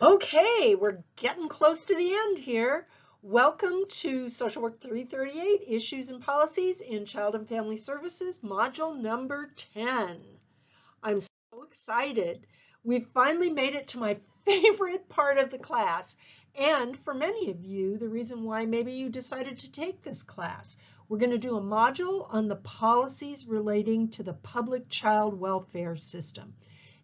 Okay, we're getting close to the end here. Welcome to Social Work 338, Issues and Policies in Child and Family Services, module number 10. I'm so excited. We've finally made it to my favorite part of the class. And for many of you, the reason why maybe you decided to take this class. We're going to do a module on the policies relating to the public child welfare system.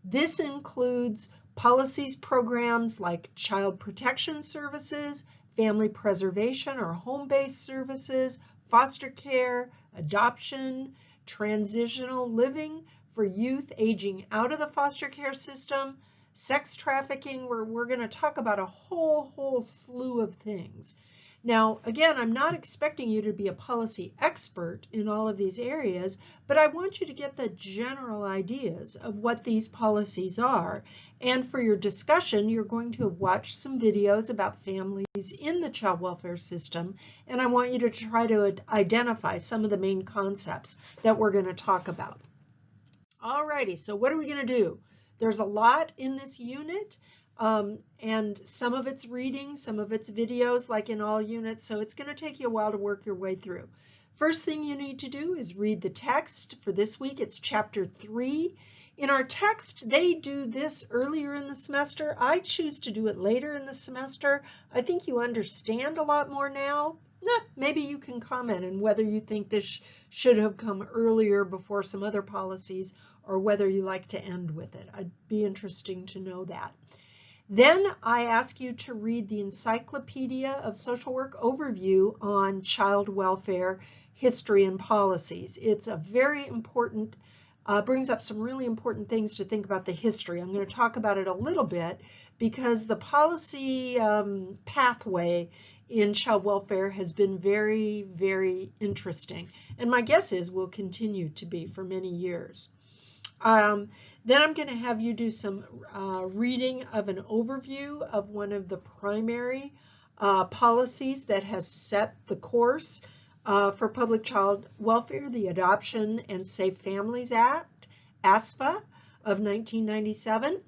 This includes policies, programs like child protection services, family preservation or home-based services, foster care, adoption, transitional living for youth aging out of the foster care system, sex trafficking, where we're going to talk about a whole slew of things. Now, again, I'm not expecting you to be a policy expert in all of these areas, but I want you to get the general ideas of what these policies are. And for your discussion, you're going to have watched some videos about families in the child welfare system, and I want you to try to identify some of the main concepts that we're going to talk about. Alrighty, so what are we going to do? There's a lot in this unit. And some of it's reading, some of it's videos, like in all units, so it's going to take you a while to work your way through. First thing you need to do is read the text. For this week, it's chapter 3. In our text, they do this earlier in the semester. I choose to do it later in the semester. I think you understand a lot more now. Maybe you can comment on whether you think this should have come earlier before some other policies, or whether you like to end with it. I'd be interesting to know that. Then I ask you to read the Encyclopedia of Social Work overview on child welfare history and policies. It's a very important, brings up some really important things to think about the history. I'm going to talk about it a little bit because the policy pathway in child welfare has been very interesting. And my guess is will continue to be for many years. Then I'm going to have you do some reading of an overview of one of the primary policies that has set the course for public child welfare, the Adoption and Safe Families Act, ASFA of 1997.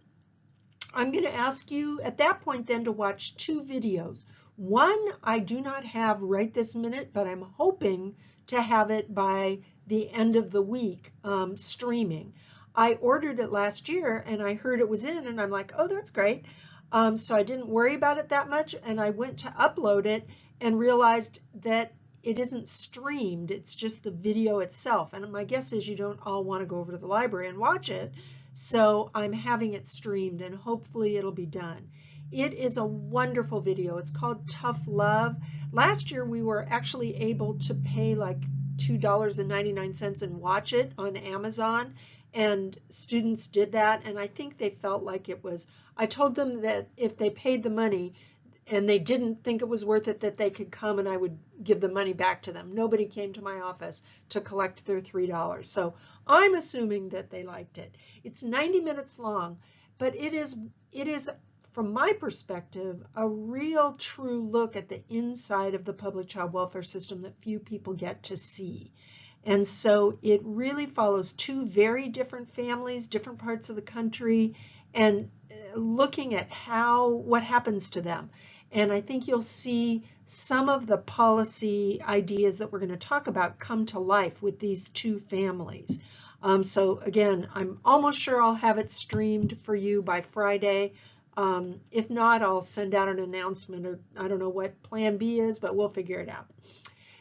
I'm going to ask you at that point then to watch two videos. One I do not have right this minute, but I'm hoping to have it by the end of the week streaming. I ordered it last year and I heard it was in and I'm like, oh, that's great. So I didn't worry about it that much, and I went to upload it and realized that it isn't streamed, it's just the video itself. And my guess is you don't all want to go over to the library and watch it. So I'm having it streamed and hopefully it'll be done. It is a wonderful video. It's called Tough Love. Last year we were actually able to pay like $2.99 and watch it on Amazon. And students did that, and I think they felt like it was, I told them that if they paid the money and they didn't think it was worth it, that they could come and I would give the money back to them. Nobody came to my office to collect their $3. So I'm assuming that they liked it. It's 90 minutes long, but it is, from my perspective, a real true look at the inside of the public child welfare system that few people get to see. And so it really follows two very different families, different parts of the country, and looking at what happens to them. And I think you'll see some of the policy ideas that we're going to talk about come to life with these two families. So again, I'm almost sure I'll have it streamed for you by Friday. If not, I'll send out an announcement, or I don't know what plan B is, but we'll figure it out.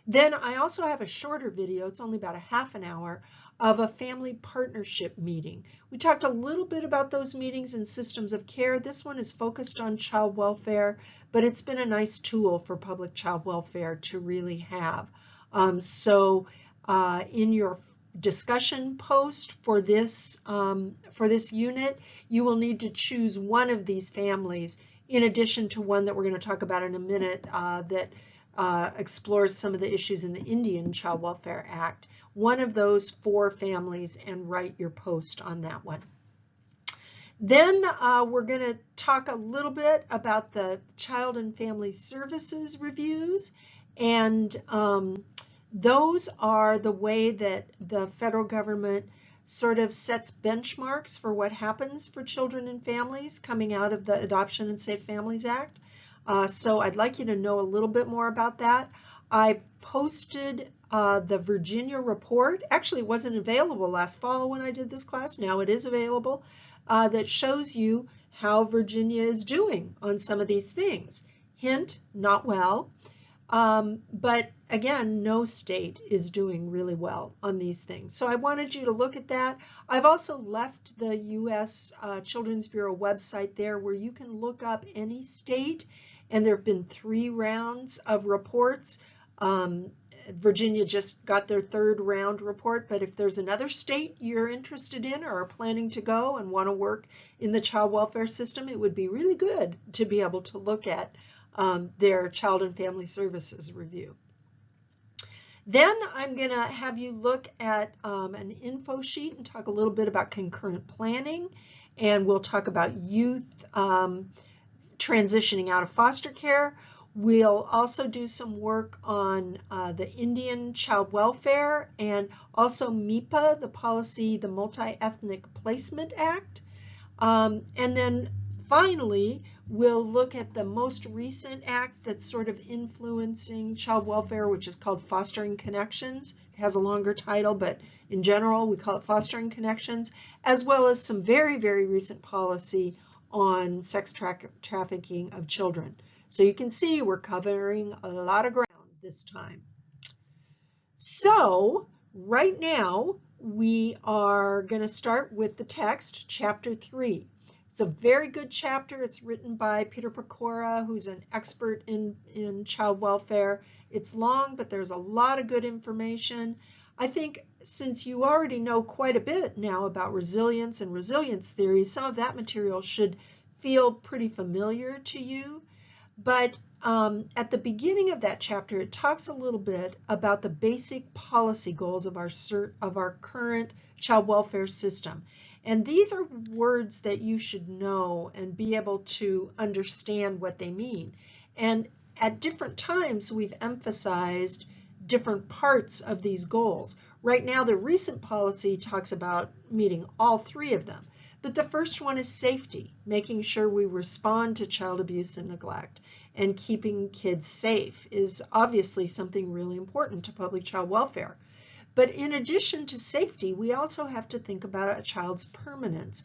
Then I also have a shorter video, it's only about a half an hour, of a family partnership meeting. We talked a little bit about those meetings and systems of care. This one is focused on child welfare, but it's been a nice tool for public child welfare to really have. In your discussion post for this unit, you will need to choose one of these families in addition to one that we're going to talk about in a minute that explores some of the issues in the Indian Child Welfare Act. One of those 4 families, and write your post on that one. Then we're going to talk a little bit about the Child and Family Services reviews, and those are the way that the federal government sort of sets benchmarks for what happens for children and families coming out of the Adoption and Safe Families Act. So I'd like you to know a little bit more about that. I've posted the Virginia report. Actually, it wasn't available last fall when I did this class. Now it is available. That shows you how Virginia is doing on some of these things. Hint, not well. But again, no state is doing really well on these things. So I wanted you to look at that. I've also left the U.S. Children's Bureau website there where you can look up any state, and there have been 3 rounds of reports. Virginia just got their 3rd round report, but if there's another state you're interested in or are planning to go and want to work in the child welfare system, it would be really good to be able to look at their Child and Family Services review. Then I'm going to have you look at an info sheet and talk a little bit about concurrent planning, and we'll talk about youth transitioning out of foster care. We'll also do some work on the Indian Child Welfare and also MIPA, the policy, the Multi-Ethnic Placement Act. And then finally, we'll look at the most recent act that's sort of influencing child welfare, which is called Fostering Connections. It has a longer title, but in general, we call it Fostering Connections, as well as some very, very recent policy on sex trafficking of children. So you can see we're covering a lot of ground this time. So right now, we are going to start with the text, Chapter 3. It's a very good chapter. It's written by Peter Pecora, who's an expert in child welfare. It's long, but there's a lot of good information. I think since you already know quite a bit now about resilience and resilience theory, some of that material should feel pretty familiar to you. But at the beginning of that chapter, it talks a little bit about the basic policy goals of our current child welfare system. And these are words that you should know and be able to understand what they mean. And at different times, we've emphasized different parts of these goals. Right now, the recent policy talks about meeting all 3 of them. But the first one is safety, making sure we respond to child abuse and neglect. And keeping kids safe is obviously something really important to public child welfare. But in addition to safety, we also have to think about a child's permanence.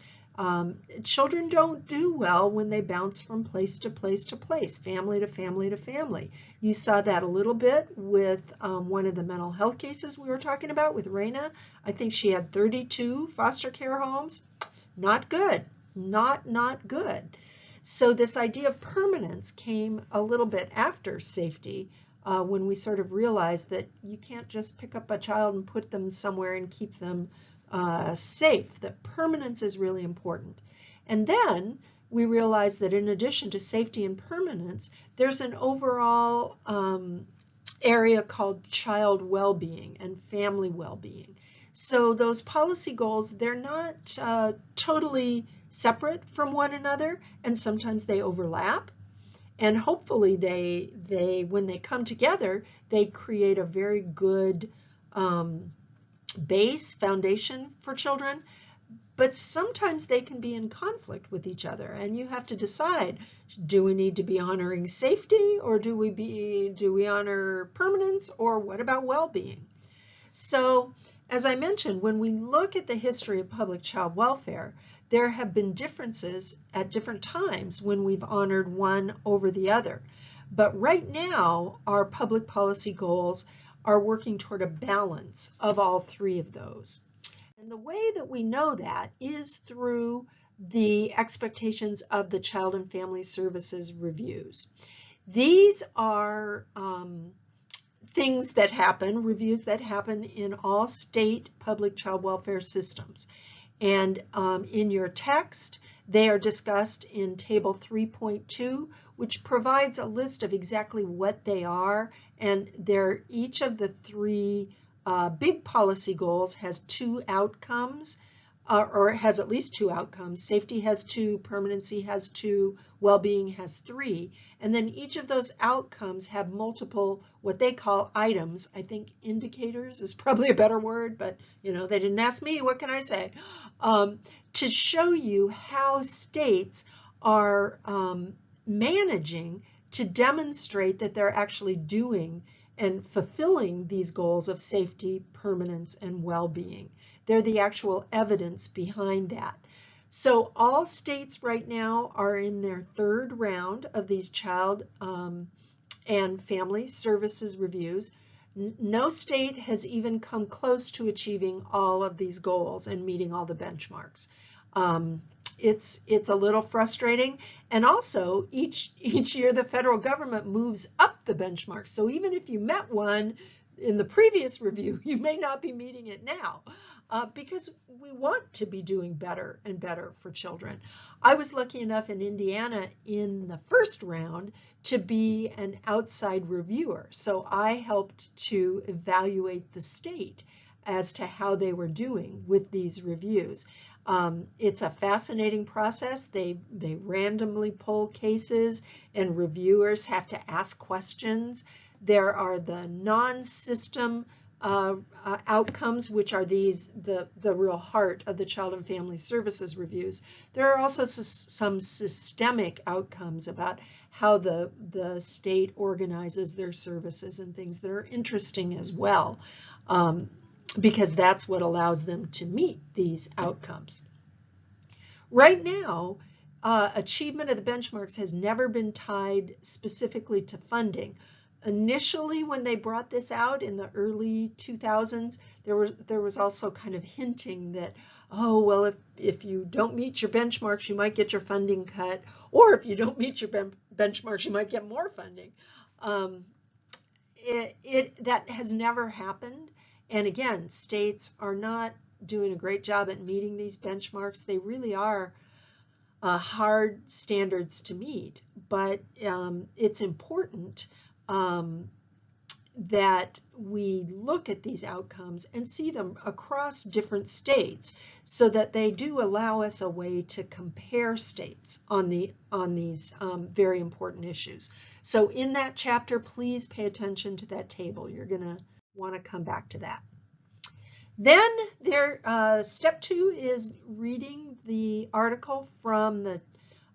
Children don't do well when they bounce from place to place to place, family to family to family. You saw that a little bit with one of the mental health cases we were talking about with Raina. I think she had 32 foster care homes. Not good, not good. So this idea of permanence came a little bit after safety, when we sort of realized that you can't just pick up a child and put them somewhere and keep them safe. That permanence is really important. And then we realized that in addition to safety and permanence, there's an overall area called child well-being and family well-being. So those policy goals, they're not totally separate from one another, and sometimes they overlap. And hopefully when they come together, they create a very good foundation for children. But sometimes they can be in conflict with each other, and you have to decide, do we need to be honoring safety, or do we honor permanence, or what about well-being? So as I mentioned, when we look at the history of public child welfare, there have been differences at different times when we've honored one over the other. But right now, our public policy goals are working toward a balance of all 3 of those. And the way that we know that is through the expectations of the Child and Family Services reviews. These are things that happen, reviews that happen in all state public child welfare systems. And in your text, they are discussed in Table 3.2, which provides a list of exactly what they are. And each of the 3 big policy goals has 2 outcomes. or it has at least 2 outcomes. Safety has 2, permanency has 2, well-being has 3, and then each of those outcomes have multiple, what they call items. I think indicators is probably a better word, but you know, they didn't ask me, what can I say? To show you how states are managing to demonstrate that they're actually doing and fulfilling these goals of safety, permanence, and well-being. They're the actual evidence behind that. So all states right now are in their 3rd round of these child and family services reviews. No state has even come close to achieving all of these goals and meeting all the benchmarks. It's a little frustrating, and also each year the federal government moves up the benchmark. So even if you met one in the previous review, you may not be meeting it now, because we want to be doing better and better for children. I was lucky enough in Indiana in the 1st round to be an outside reviewer, so I helped to evaluate the state as to how they were doing with these reviews. It's a fascinating process. They randomly pull cases, and reviewers have to ask questions. There are the non-system outcomes, which are the real heart of the Child and Family Services reviews. There are also some systemic outcomes about how the state organizes their services and things that are interesting as well, because that's what allows them to meet these outcomes. Right now, achievement of the benchmarks has never been tied specifically to funding. Initially, when they brought this out in the early 2000s, there was also kind of hinting that, oh, well, if you don't meet your benchmarks, you might get your funding cut, or if you don't meet your benchmarks, you might get more funding. That has never happened. And again, states are not doing a great job at meeting these benchmarks. They really are hard standards to meet, but it's important that we look at these outcomes and see them across different states so that they do allow us a way to compare states on these very important issues. So in that chapter, please pay attention to that table. You're going to want to come back to that. Then step 2 is reading the article from the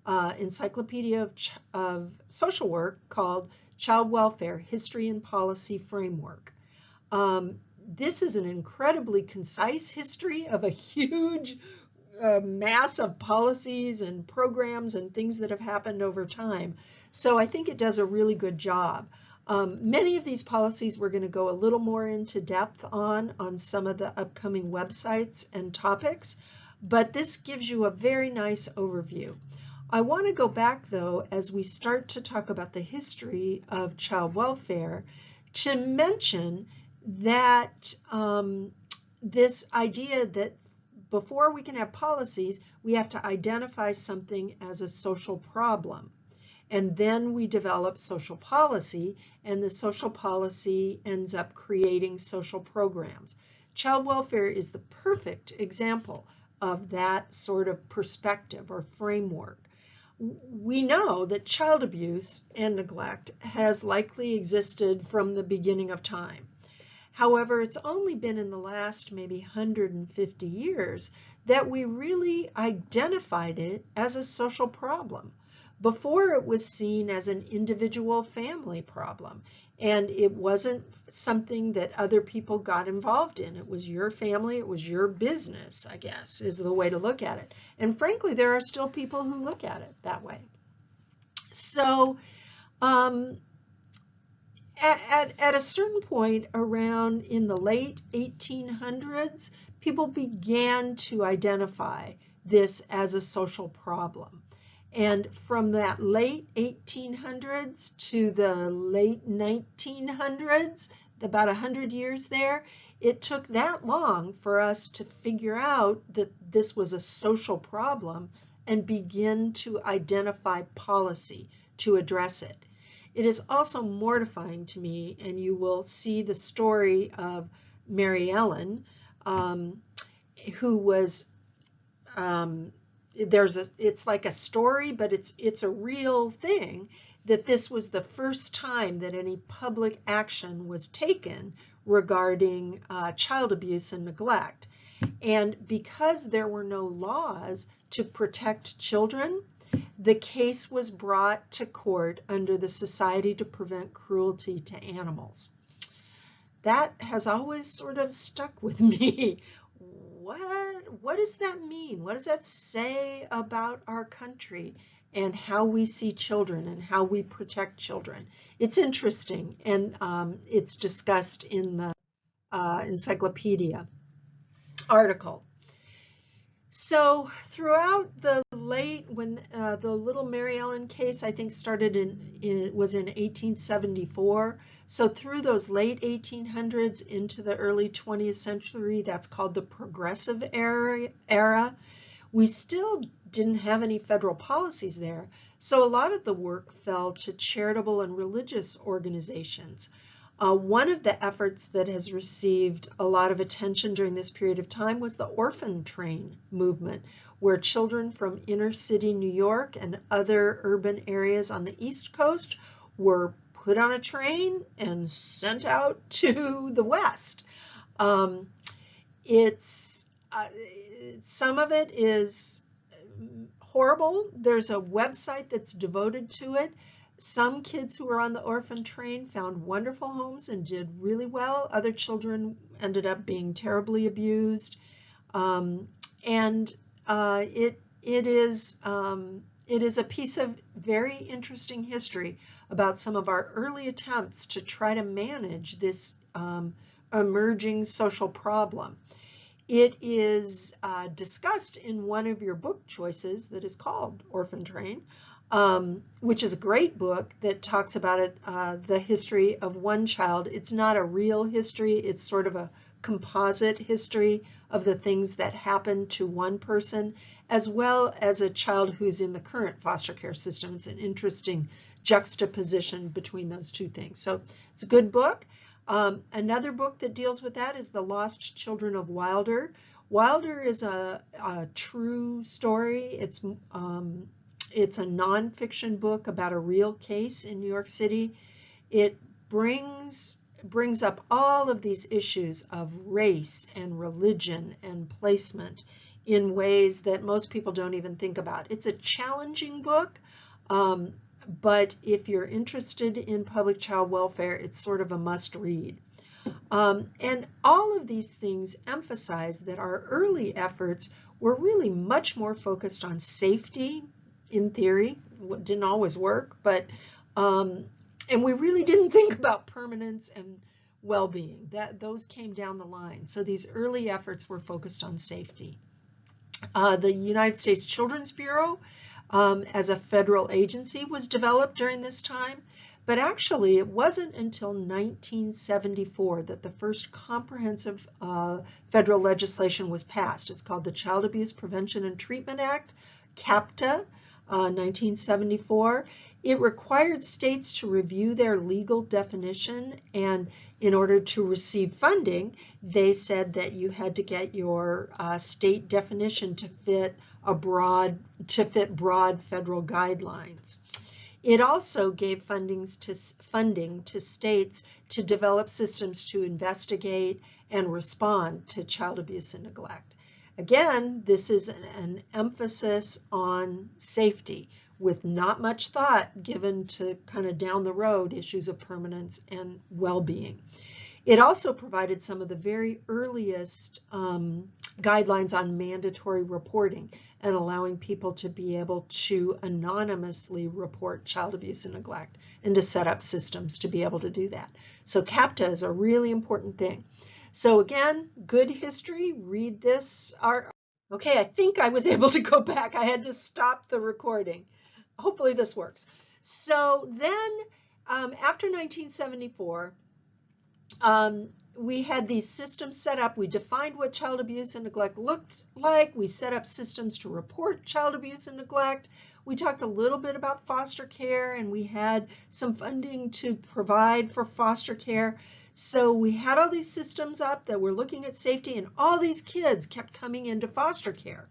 Encyclopedia of Social Work called Child Welfare, History and Policy Framework. This is an incredibly concise history of a huge mass of policies and programs and things that have happened over time. So I think it does a really good job. Many of these policies we're going to go a little more into depth on some of the upcoming websites and topics, but this gives you a very nice overview. I want to go back, though, as we start to talk about the history of child welfare, to mention that this idea that before we can have policies, we have to identify something as a social problem. And then we develop social policy, and the social policy ends up creating social programs. Child welfare is the perfect example of that sort of perspective or framework. We know that child abuse and neglect has likely existed from the beginning of time. However, it's only been in the last maybe 150 years that we really identified it as a social problem. Before, it was seen as an individual family problem, and it wasn't something that other people got involved in. It was your family, it was your business, I guess, is the way to look at it. And frankly, there are still people who look at it that way. So at a certain point around in the late 1800s, people began to identify this as a social problem. And from that late 1800s to the late 1900s, about 100 years there, it took that long for us to figure out that this was a social problem and begin to identify policy to address it. It is also mortifying to me, and you will see the story of Mary Ellen, who was it's like a story, but it's a real thing, that this was the first time that any public action was taken regarding child abuse and neglect. And because there were no laws to protect children, the case was brought to court under the Society to Prevent Cruelty to Animals. That has always sort of stuck with me. What does that mean? What does that say about our country and how we see children and how we protect children? It's interesting, and it's discussed in the encyclopedia article. So throughout the when the little Mary Ellen case, I think, started was in 1874. So through those late 1800s into the early 20th century, that's called the Progressive era, we still didn't have any federal policies there. So a lot of the work fell to charitable and religious organizations. One of the efforts that has received a lot of attention during this period of time was the orphan train movement, where children from inner city New York and other urban areas on the East Coast were put on a train and sent out to the West. Some of it is horrible. There's a website that's devoted to it. Some kids who were on the orphan train found wonderful homes and did really well. Other children ended up being terribly abused. It is a piece of very interesting history about some of our early attempts to try to manage this emerging social problem. It is discussed in one of your book choices that is called Orphan Train, which is a great book that talks about it, the history of one child. It's not a real history. It's sort of a composite history of the things that happened to one person, as well as a child who's in the current foster care system. It's an interesting juxtaposition between those two things. So it's a good book. Another book that deals with that is The Lost Children of Wilder. Wilder is a true story. It's a nonfiction book about a real case in New York City. It brings up all of these issues of race and religion and placement in ways that most people don't even think about. It's a challenging book, but if you're interested in public child welfare, it's sort of a must-read. And all of these things emphasize that our early efforts were really much more focused on safety, in theory. It didn't always work, but and we really didn't think about permanence and well-being. Those came down the line. So these early efforts were focused on safety. The United States Children's Bureau, as a federal agency, was developed during this time, but actually it wasn't until 1974 that the first comprehensive federal legislation was passed. It's called the Child Abuse Prevention and Treatment Act, CAPTA, 1974. It required states to review their legal definition, and in order to receive funding, they said that you had to get your state definition to fit broad federal guidelines. It also gave funding to states to develop systems to investigate and respond to child abuse and neglect. Again, this is an emphasis on safety with not much thought given to kind of down the road issues of permanence and well-being. It also provided some of the very earliest guidelines on mandatory reporting and allowing people to be able to anonymously report child abuse and neglect and to set up systems to be able to do that. So CAPTA is a really important thing. So again, good history, read this. Okay, I think I was able to go back. I had to stop the recording. Hopefully this works. So then after 1974, we had these systems set up. We defined what child abuse and neglect looked like. We set up systems to report child abuse and neglect. We talked a little bit about foster care, and we had some funding to provide for foster care. So we had all these systems up that were looking at safety, and all these kids kept coming into foster care.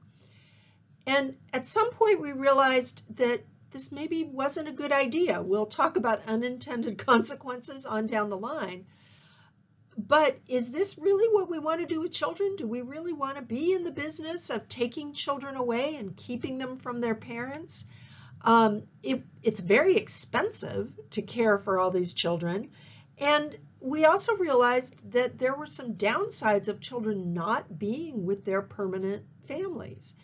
And at some point we realized that this maybe wasn't a good idea. We'll talk about unintended consequences on down the line. But is this really what we want to do with children? Do we really want to be in the business of taking children away and keeping them from their parents? It's very expensive to care for all these children. And we also realized that there were some downsides of children not being with their permanent families.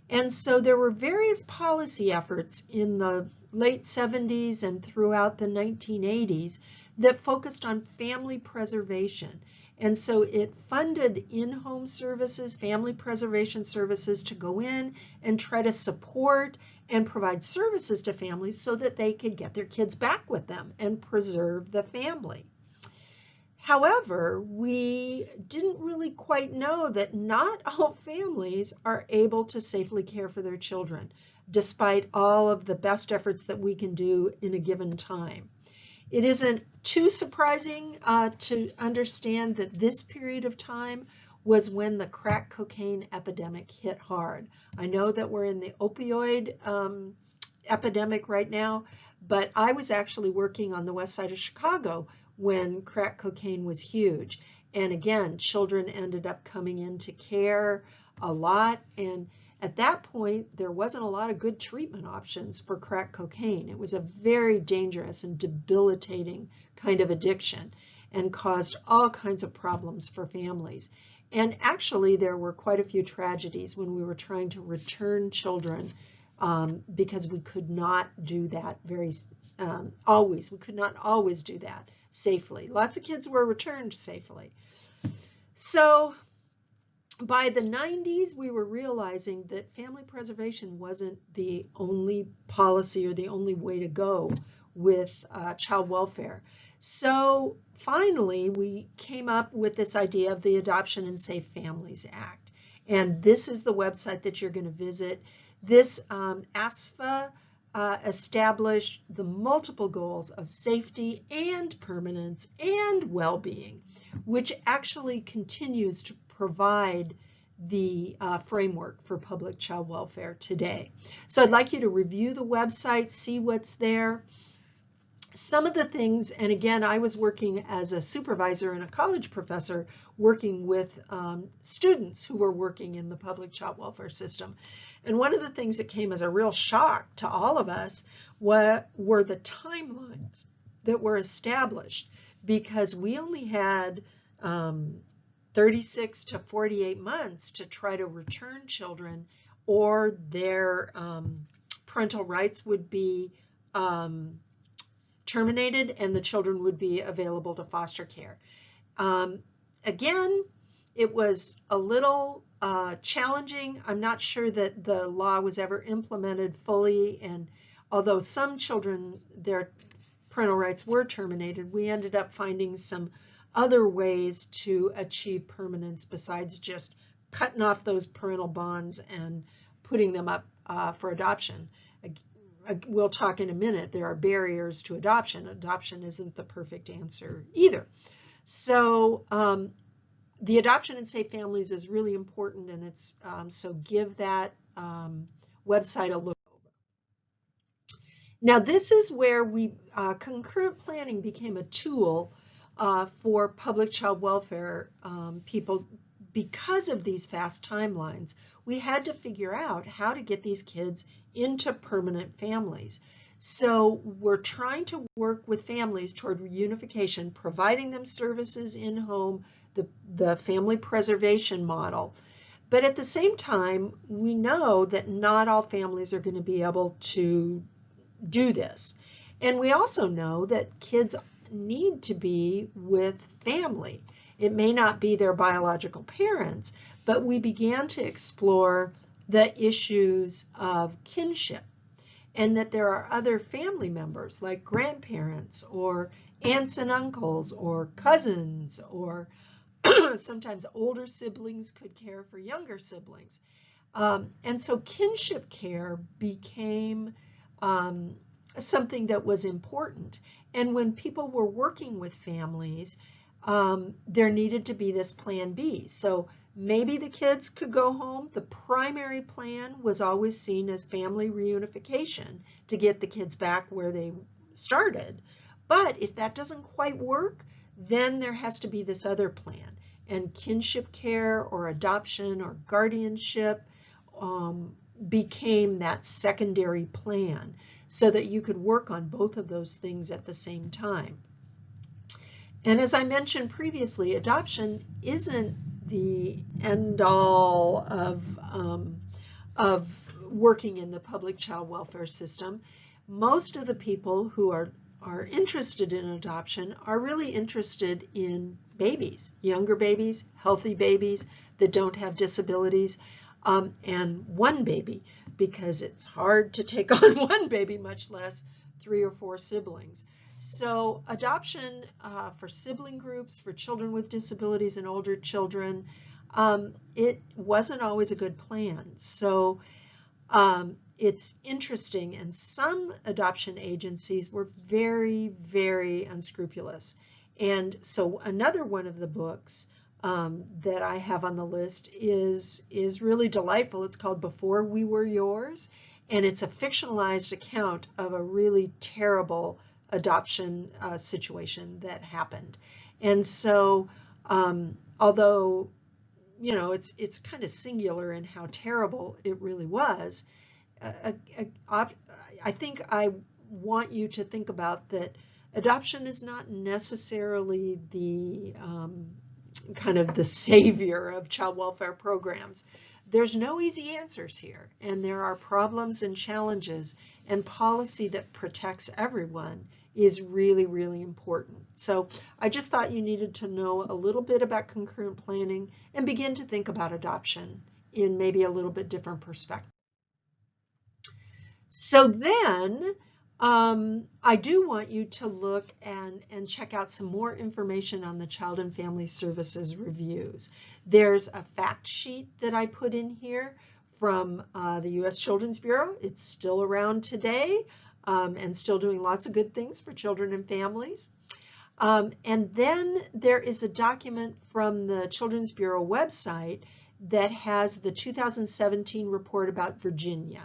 And so there were various policy efforts in the late 70s and throughout the 1980s that focused on family preservation. And so it funded in-home services, family preservation services, to go in and try to support and provide services to families so that they could get their kids back with them and preserve the family. However, we didn't really quite know that not all families are able to safely care for their children, despite all of the best efforts that we can do in a given time. It isn't too surprising to understand that this period of time was when the crack cocaine epidemic hit hard. I know that we're in the opioid epidemic right now, but I was actually working on the west side of Chicago when crack cocaine was huge. And again, children ended up coming into care a lot. And at that point, there wasn't a lot of good treatment options for crack cocaine. It was a very dangerous and debilitating kind of addiction and caused all kinds of problems for families. And actually, there were quite a few tragedies when we were trying to return children because we could not do that always. We could not always do that safely. Lots of kids were returned safely. So by the 90s, we were realizing that family preservation wasn't the only policy or the only way to go with child welfare. So finally, we came up with this idea of the Adoption and Safe Families Act. And this is the website that you're going to visit. This ASFA established the multiple goals of safety and permanence and well-being, which actually continues to provide the framework for public child welfare today. So I'd like you to review the website, see what's there. Some of the things, and again, I was working as a supervisor and a college professor working with students who were working in the public child welfare system. And one of the things that came as a real shock to all of us were the timelines that were established, because we only had 36 to 48 months to try to return children, or their parental rights would be terminated and the children would be available to foster care. Again, it was a little challenging. I'm not sure that the law was ever implemented fully, and although some children, their parental rights were terminated, we ended up finding some other ways to achieve permanence besides just cutting off those parental bonds and putting them up for adoption. We'll talk in a minute. There are barriers to adoption. Adoption isn't the perfect answer either. So the Adoption and Safe Families is really important, and it's so give that website a look over. Now this is where concurrent planning became a tool for public child welfare people. Because of these fast timelines, we had to figure out how to get these kids into permanent families. So we're trying to work with families toward reunification, providing them services in home, the family preservation model. But at the same time, we know that not all families are going to be able to do this. And we also know that kids need to be with family. It may not be their biological parents, but we began to explore the issues of kinship, and that there are other family members like grandparents or aunts and uncles or cousins, or sometimes older siblings could care for younger siblings. And so kinship care became something that was important. And when people were working with families, there needed to be this plan B. So Maybe the kids could go home. The primary plan was always seen as family reunification to get the kids back where they started. But if that doesn't quite work, then there has to be this other plan. And kinship care or adoption or guardianship became that secondary plan so that you could work on both of those things at the same time. And as I mentioned previously, adoption isn't the end-all of working in the public child welfare system. Most of the people who are interested in adoption are really interested in babies, younger babies, healthy babies that don't have disabilities, and one baby, because it's hard to take on one baby, much less 3 or 4 siblings. So adoption for sibling groups, for children with disabilities and older children, it wasn't always a good plan. So it's interesting, and some adoption agencies were very, very unscrupulous. And so another one of the books that I have on the list is really delightful. It's called Before We Were Yours, and it's a fictionalized account of a really terrible adoption situation that happened. And so although it's kind of singular in how terrible it really was, I think I want you to think about that adoption is not necessarily the kind of the savior of child welfare programs. There's no easy answers here, and there are problems and challenges, and policy that protects everyone is really, really important. So I just thought you needed to know a little bit about concurrent planning and begin to think about adoption in maybe a little bit different perspective. So then I do want you to look and check out some more information on the Child and Family Services reviews. There's a fact sheet that I put in here from the U.S. Children's Bureau. It's still around today and still doing lots of good things for children and families. And then there is a document from the Children's Bureau website that has the 2017 report about Virginia.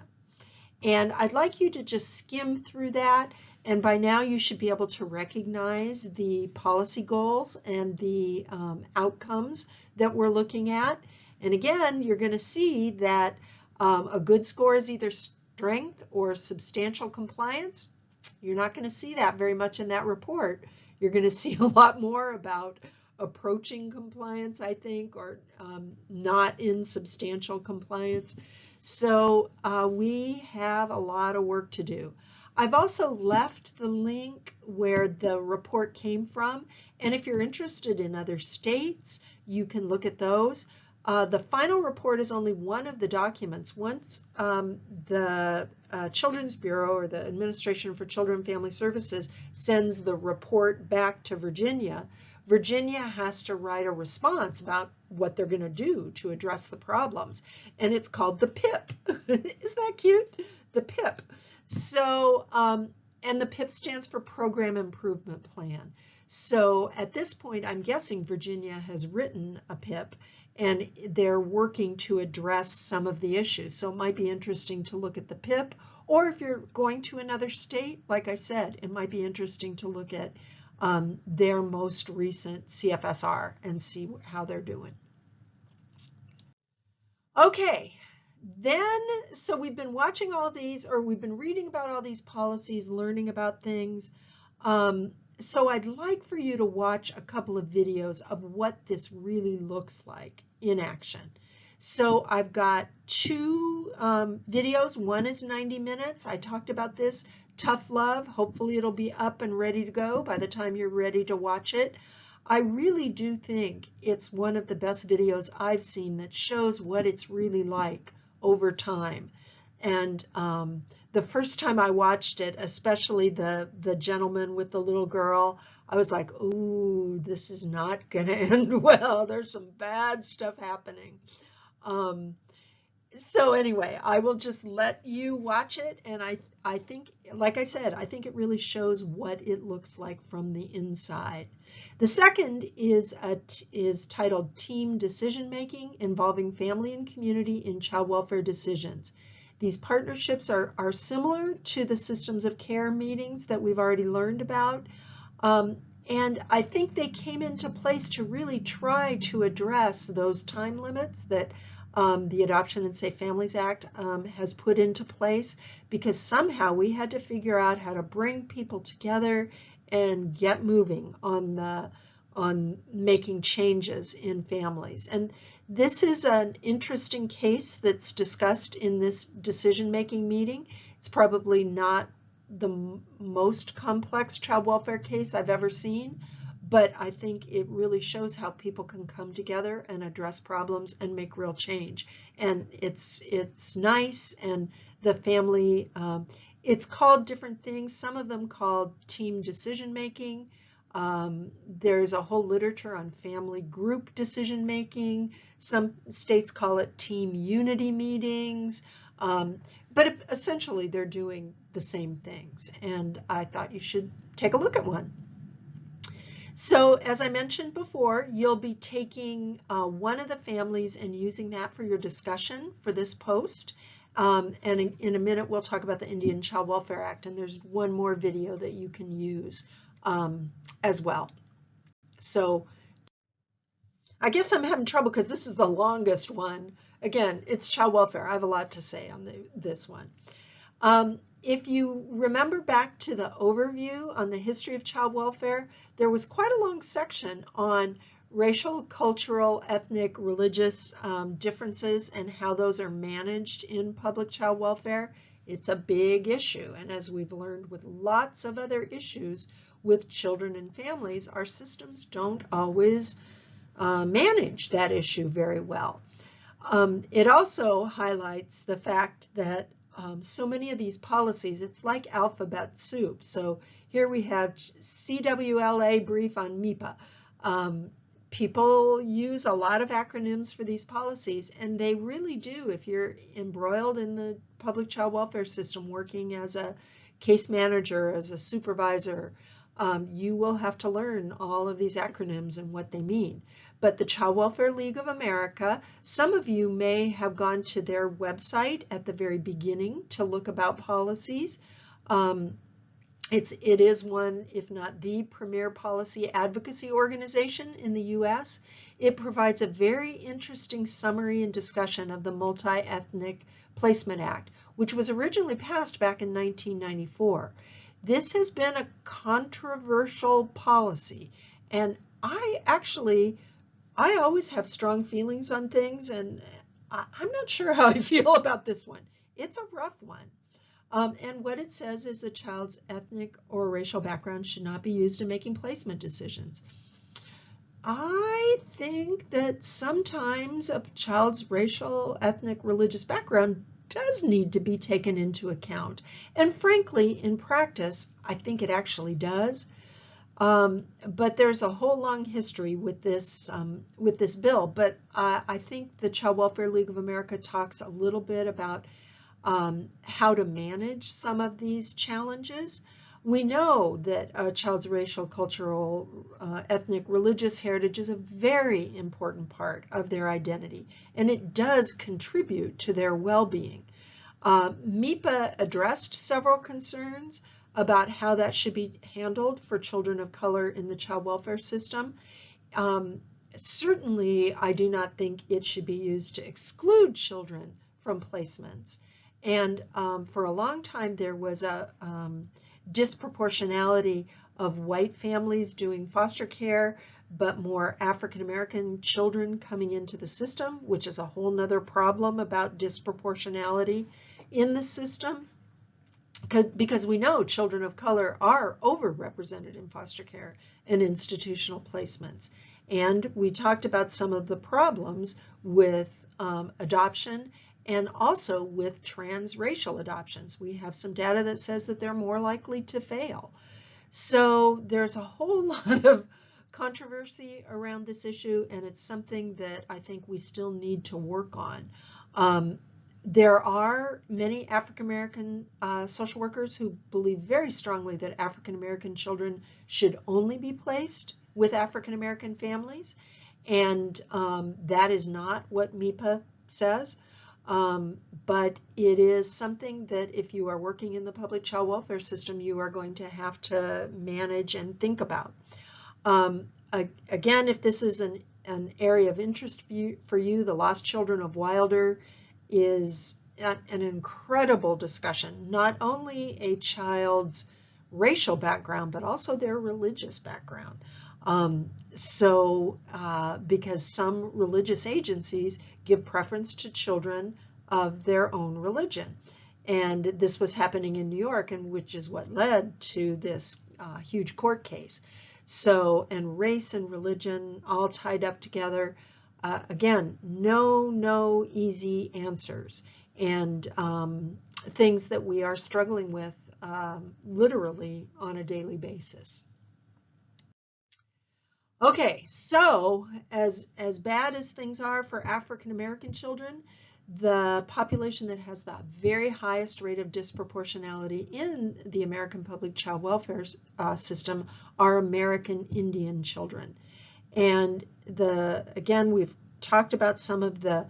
And I'd like you to just skim through that, and by now you should be able to recognize the policy goals and the outcomes that we're looking at. And again, you're going to see that a good score is either strength or substantial compliance. You're not going to see that very much in that report. You're going to see a lot more about approaching compliance, I think, or not in substantial compliance. So we have a lot of work to do. I've also left the link where the report came from, and if you're interested in other states, you can look at those. The final report is only one of the documents. Once the Children's Bureau or the Administration for Children and Family Services sends the report back to Virginia, Virginia has to write a response about what they're going to do to address the problems. And it's called the PIP. Isn't that cute? The PIP. So, and the PIP stands for Program Improvement Plan. So at this point, I'm guessing Virginia has written a PIP, and they're working to address some of the issues. So it might be interesting to look at the PIP, or if you're going to another state, like I said, it might be interesting to look at their most recent CFSR and see how they're doing. Okay, then, so we've been watching all these, or we've been reading about all these policies, learning about things. So I'd like for you to watch a couple of videos of what this really looks like in action. So I've got 2 videos. One is 90 minutes. I talked about this, Tough Love. Hopefully it'll be up and ready to go by the time you're ready to watch it. I really do think it's one of the best videos I've seen that shows what it's really like over time. And the first time I watched it, especially the gentleman with the little girl, I was like, ooh, this is not going to end well. There's some bad stuff happening. So anyway, I will just let you watch it, and I think, like I said, I think it really shows what it looks like from the inside. The second is titled Team Decision Making Involving Family and Community in Child Welfare Decisions. These partnerships are similar to the systems of care meetings that we've already learned about. And I think they came into place to really try to address those time limits that the Adoption and Safe Families Act has put into place, because somehow we had to figure out how to bring people together and get moving on making changes in families. And this is an interesting case that's discussed in this decision-making meeting. It's probably not the most complex child welfare case I've ever seen, but I think it really shows how people can come together and address problems and make real change. And it's nice, and the family, it's called different things, some of them called team decision making. There's a whole literature on family group decision making. Some states call it team unity meetings. But essentially they're doing the same things, and I thought you should take a look at one. So as I mentioned before, you'll be taking one of the families and using that for your discussion for this post. And in a minute we'll talk about the Indian Child Welfare Act, and there's one more video that you can use as well. So I guess I'm having trouble because this is the longest one. Again, it's child welfare. I have a lot to say on this one. If you remember back to the overview on the history of child welfare, there was quite a long section on racial, cultural, ethnic, religious differences and how those are managed in public child welfare. It's a big issue, and as we've learned with lots of other issues with children and families, our systems don't always manage that issue very well. It also highlights the fact that so many of these policies, it's like alphabet soup. So here we have CWLA brief on MIPA. People use a lot of acronyms for these policies, and they really do. If you're embroiled in the public child welfare system, working as a case manager, as a supervisor, you will have to learn all of these acronyms and what they mean. But the Child Welfare League of America, some of you may have gone to their website at the very beginning to look about policies. It is one, if not the premier policy advocacy organization in the U.S. It provides a very interesting summary and discussion of the Multi-Ethnic Placement Act, which was originally passed back in 1994. This has been a controversial policy, and I always have strong feelings on things, and I'm not sure how I feel about this one. It's a rough one. And what it says is a child's ethnic or racial background should not be used in making placement decisions. I think that sometimes a child's racial, ethnic, religious background does need to be taken into account. And frankly, in practice, I think it actually does. But there's a whole long history with this bill. But I think the Child Welfare League of America talks a little bit about how to manage some of these challenges. We know that a child's racial, cultural, ethnic, religious heritage is a very important part of their identity, and it does contribute to their well-being. MIPA addressed several concerns about how that should be handled for children of color in the child welfare system. Certainly, I do not think it should be used to exclude children from placements. And for a long time, there was a disproportionality of white families doing foster care, but more African-American children coming into the system, which is a whole nother problem about disproportionality in the system. Because we know children of color are overrepresented in foster care and institutional placements. And we talked about some of the problems with adoption and also with transracial adoptions. We have some data that says that they're more likely to fail. So there's a whole lot of controversy around this issue, and it's something that I think we still need to work on. There are many African American social workers who believe very strongly that African American children should only be placed with African American families, and that is not what MIPA says. But it is something that if you are working in the public child welfare system, you are going to have to manage and think about. Again, if this is an area of interest for you, The Lost Children of Wilder is an incredible discussion, not only a child's racial background, but also their religious background. Because some religious agencies give preference to children of their own religion. And this was happening in New York, and which is what led to this huge court case. So, and race and religion all tied up together. Again, no easy answers, and things that we are struggling with literally on a daily basis. Okay, so as bad as things are for African American children, the population that has the very highest rate of disproportionality in the American public child welfare system are American Indian children. And again, we've talked about some of the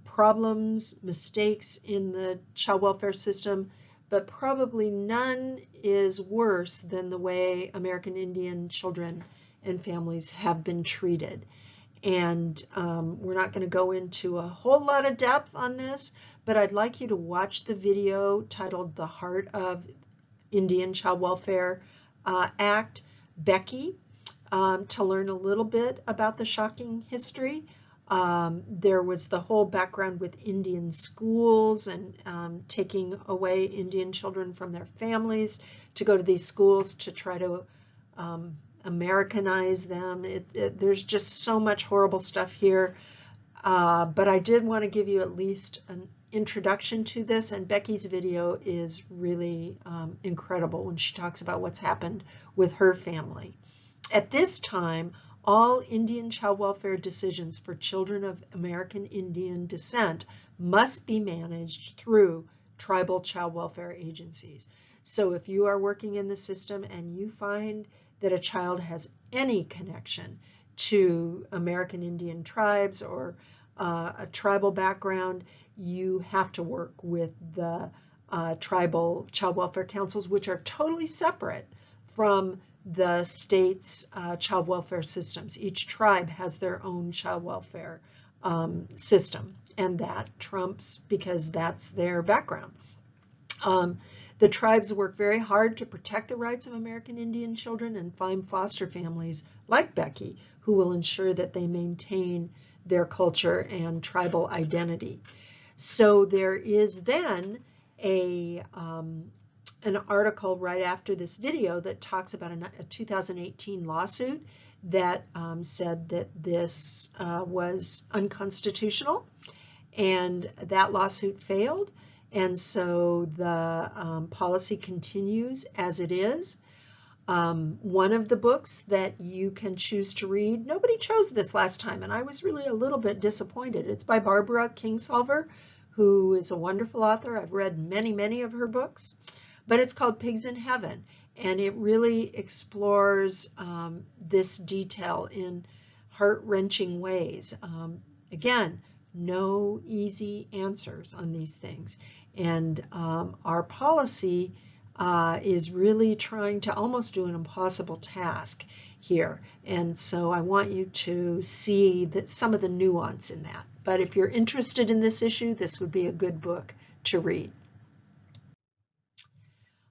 problems, mistakes in the child welfare system, but probably none is worse than the way American Indian children and families have been treated. And we're not going to go into a whole lot of depth on this, but I'd like you to watch the video titled The Heart of Indian Child Welfare Act, Becky, to learn a little bit about the shocking history. There was the whole background with Indian schools and taking away Indian children from their families to go to these schools to try to Americanize them. There's just so much horrible stuff here, but I did want to give you at least an introduction to this, and Becky's video is really incredible when she talks about what's happened with her family. At this time, all Indian child welfare decisions for children of American Indian descent must be managed through tribal child welfare agencies. So if you are working in the system and you find that a child has any connection to American Indian tribes or a tribal background, you have to work with the tribal child welfare councils, which are totally separate from the state's child welfare systems. Each tribe has their own child welfare system, and that trumps because that's their background. The tribes work very hard to protect the rights of American Indian children and find foster families like Becky who will ensure that they maintain their culture and tribal identity. So there is then an article right after this video that talks about a 2018 lawsuit that said that this was unconstitutional, and that lawsuit failed. And so the policy continues as it is. One of the books that you can choose to read, nobody chose this last time, and I was really a little bit disappointed. It's by Barbara Kingsolver, who is a wonderful author. I've read many of her books, but it's called Pigs in Heaven, and it really explores this detail in heart-wrenching ways. Again, no easy answers on these things, and our policy is really trying to almost do an impossible task here, and so I want you to see that some of the nuance in that. But if you're interested in this issue, this would be a good book to read.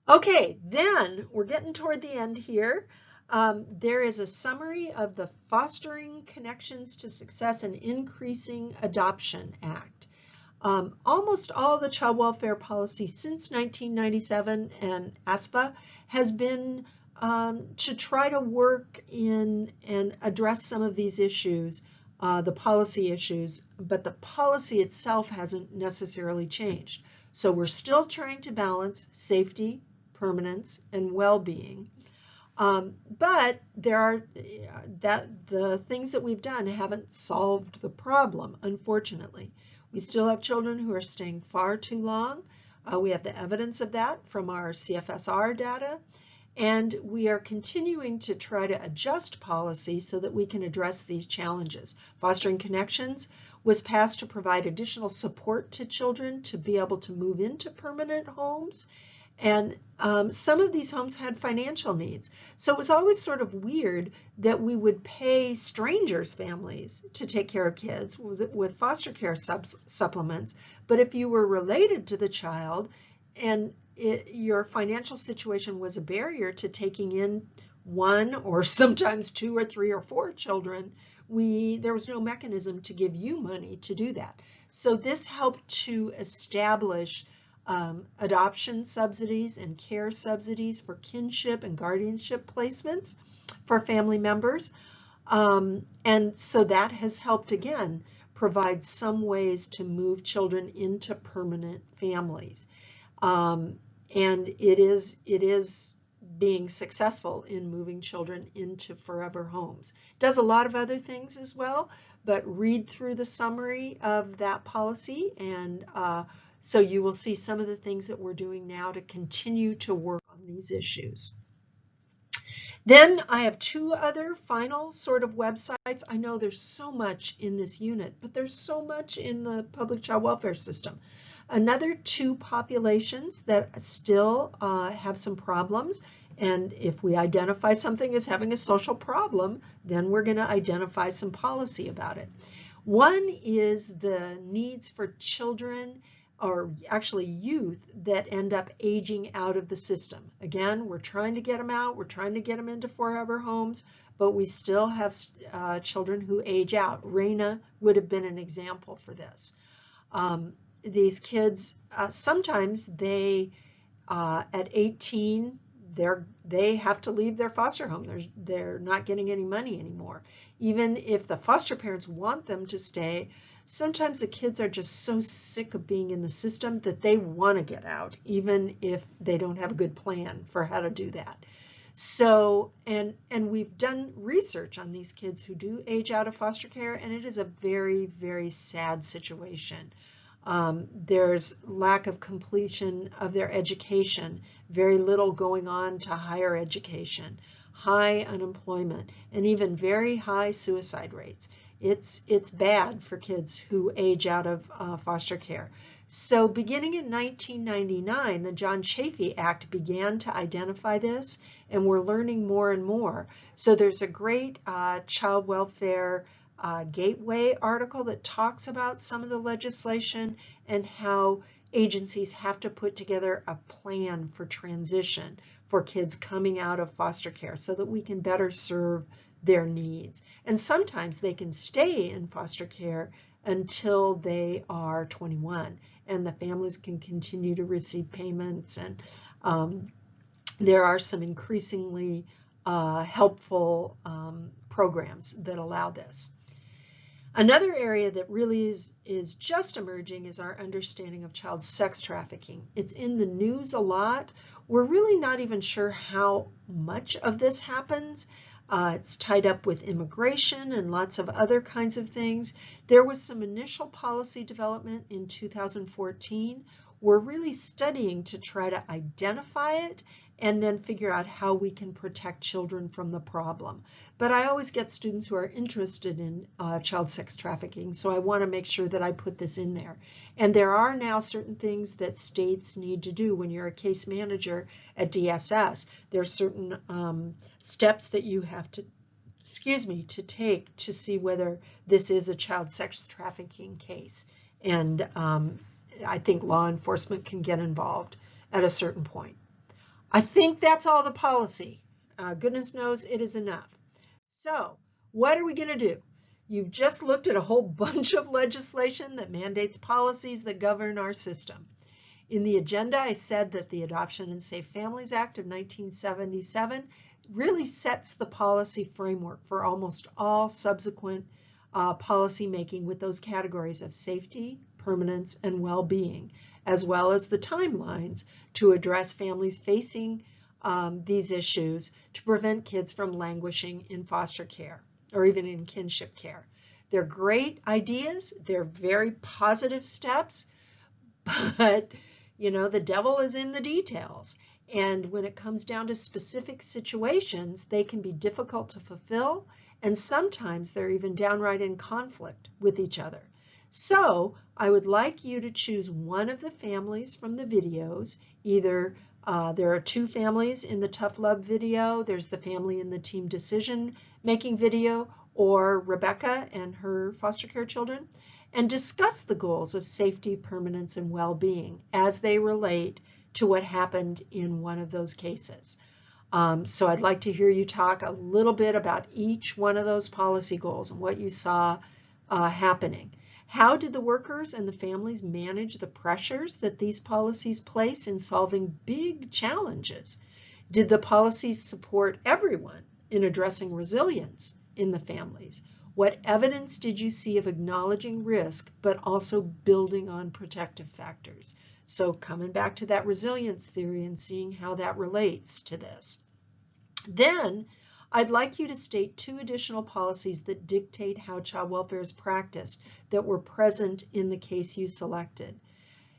Okay, then we're getting toward the end here. There is a summary of the Fostering Connections to Success and Increasing Adoption Act. Almost all the child welfare policy since 1997 and ASFA has been to try to work in and address some of these issues, the policy issues, but the policy itself hasn't necessarily changed. So we're still trying to balance safety, permanence, and well-being. But there are the things that we've done haven't solved the problem, unfortunately. We still have children who are staying far too long. We have the evidence of that from our CFSR data. And we are continuing to try to adjust policy so that we can address these challenges. Fostering Connections was passed to provide additional support to children to be able to move into permanent homes. And some of these homes had financial needs. So it was always sort of weird that we would pay strangers' families to take care of kids with foster care supplements. But if you were related to the child and your financial situation was a barrier to taking in one or sometimes two or three or four children, there was no mechanism to give you money to do that. So this helped to establish adoption subsidies and care subsidies for kinship and guardianship placements for family members. And so that has helped, again, provide some ways to move children into permanent families. And it is being successful in moving children into forever homes. It does a lot of other things as well, but read through the summary of that policy, and so you will see some of the things that we're doing now to continue to work on these issues. Then I have two other final sort of websites. I know there's so much in this unit, but there's so much in the public child welfare system. Another two populations that still have some problems, and if we identify something as having a social problem, then we're going to identify some policy about it. One is the needs for children, or actually youth, that end up aging out of the system. Again, we're trying to get them out, we're trying to get them into forever homes, but we still have children who age out. Raina would have been an example for this. These kids, sometimes they, at 18, they have to leave their foster home. They're not getting any money anymore. Even if the foster parents want them to stay, sometimes the kids are just so sick of being in the system that they want to get out, even if they don't have a good plan for how to do that. So, and we've done research on these kids who do age out of foster care, and it is a very, very sad situation. There's lack of completion of their education, very little going on to higher education, high unemployment, and even very high suicide rates. It's bad for kids who age out of foster care. So beginning in 1999, the John Chafee Act began to identify this, and we're learning more and more. So there's a great child welfare Gateway article that talks about some of the legislation and how agencies have to put together a plan for transition for kids coming out of foster care so that we can better serve their needs. And sometimes they can stay in foster care until they are 21, and the families can continue to receive payments, and there are some increasingly helpful programs that allow this. Another area that really is just emerging is our understanding of child sex trafficking. It's in the news a lot. We're really not even sure how much of this happens. It's tied up with immigration and lots of other kinds of things. There was some initial policy development in 2014. We're really studying to try to identify it and then figure out how we can protect children from the problem. But I always get students who are interested in child sex trafficking, so I want to make sure that I put this in there. And there are now certain things that states need to do when you're a case manager at DSS. There are certain steps that you have to, to take to see whether this is a child sex trafficking case. And I think law enforcement can get involved at a certain point. I think that's all the policy. Goodness knows it is enough. So what are we going to do? You've just looked at a whole bunch of legislation that mandates policies that govern our system. In the agenda, I said that the Adoption and Safe Families Act of 1977 really sets the policy framework for almost all subsequent policy making with those categories of safety, permanence, and well-being, as well as the timelines to address families facing these issues to prevent kids from languishing in foster care or even in kinship care. They're great ideas. They're very positive steps, but the devil is in the details. And when it comes down to specific situations, they can be difficult to fulfill, and sometimes they're even downright in conflict with each other. So I would like you to choose one of the families from the videos. Either there are 2 families in the Tough Love video, there's the family in the team decision making video, or Rebecca and her foster care children, and discuss the goals of safety, permanence, and well-being as they relate to what happened in one of those cases. So I'd like to hear you talk a little bit about each one of those policy goals and what you saw happening. How did the workers and the families manage the pressures that these policies place in solving big challenges? Did the policies support everyone in addressing resilience in the families? What evidence did you see of acknowledging risk, but also building on protective factors? So coming back to that resilience theory and seeing how that relates to this. Then I'd like you to state 2 additional policies that dictate how child welfare is practiced that were present in the case you selected.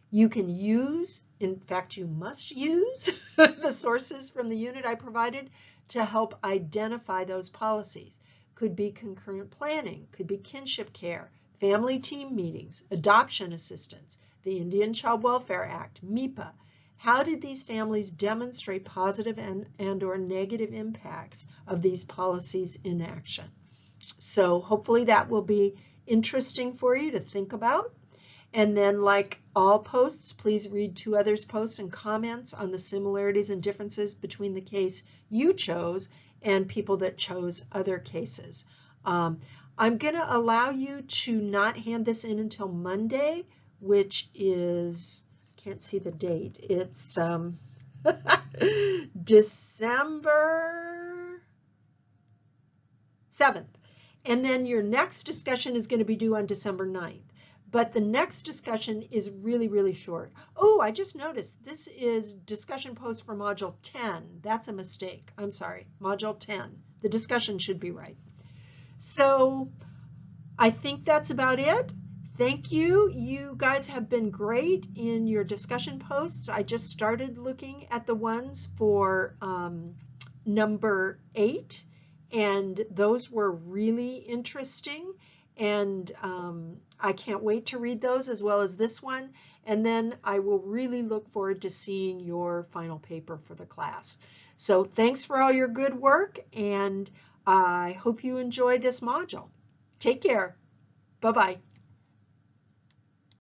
You can use, in fact, you must use the sources from the unit I provided to help identify those policies. Could be concurrent planning, could be kinship care, family team meetings, adoption assistance, the Indian Child Welfare Act, MIPA. How did these families demonstrate positive and or negative impacts of these policies in action? So hopefully that will be interesting for you to think about. And then, like all posts, please read 2 others' posts and comments on the similarities and differences between the case you chose and people that chose other cases. I'm going to allow you to not hand this in until Monday, which is, can't see the date, it's December 7th. And then your next discussion is going to be due on December 9th. But the next discussion is really, really short. Oh, I just noticed this is discussion post for Module 10. That's a mistake. I'm sorry, Module 10. The discussion should be right. So I think that's about it. Thank you. You guys have been great in your discussion posts. I just started looking at the ones for number 8, and those were really interesting. And I can't wait to read those as well as this one. And then I will really look forward to seeing your final paper for the class. So thanks for all your good work, and I hope you enjoy this module. Take care. Bye-bye.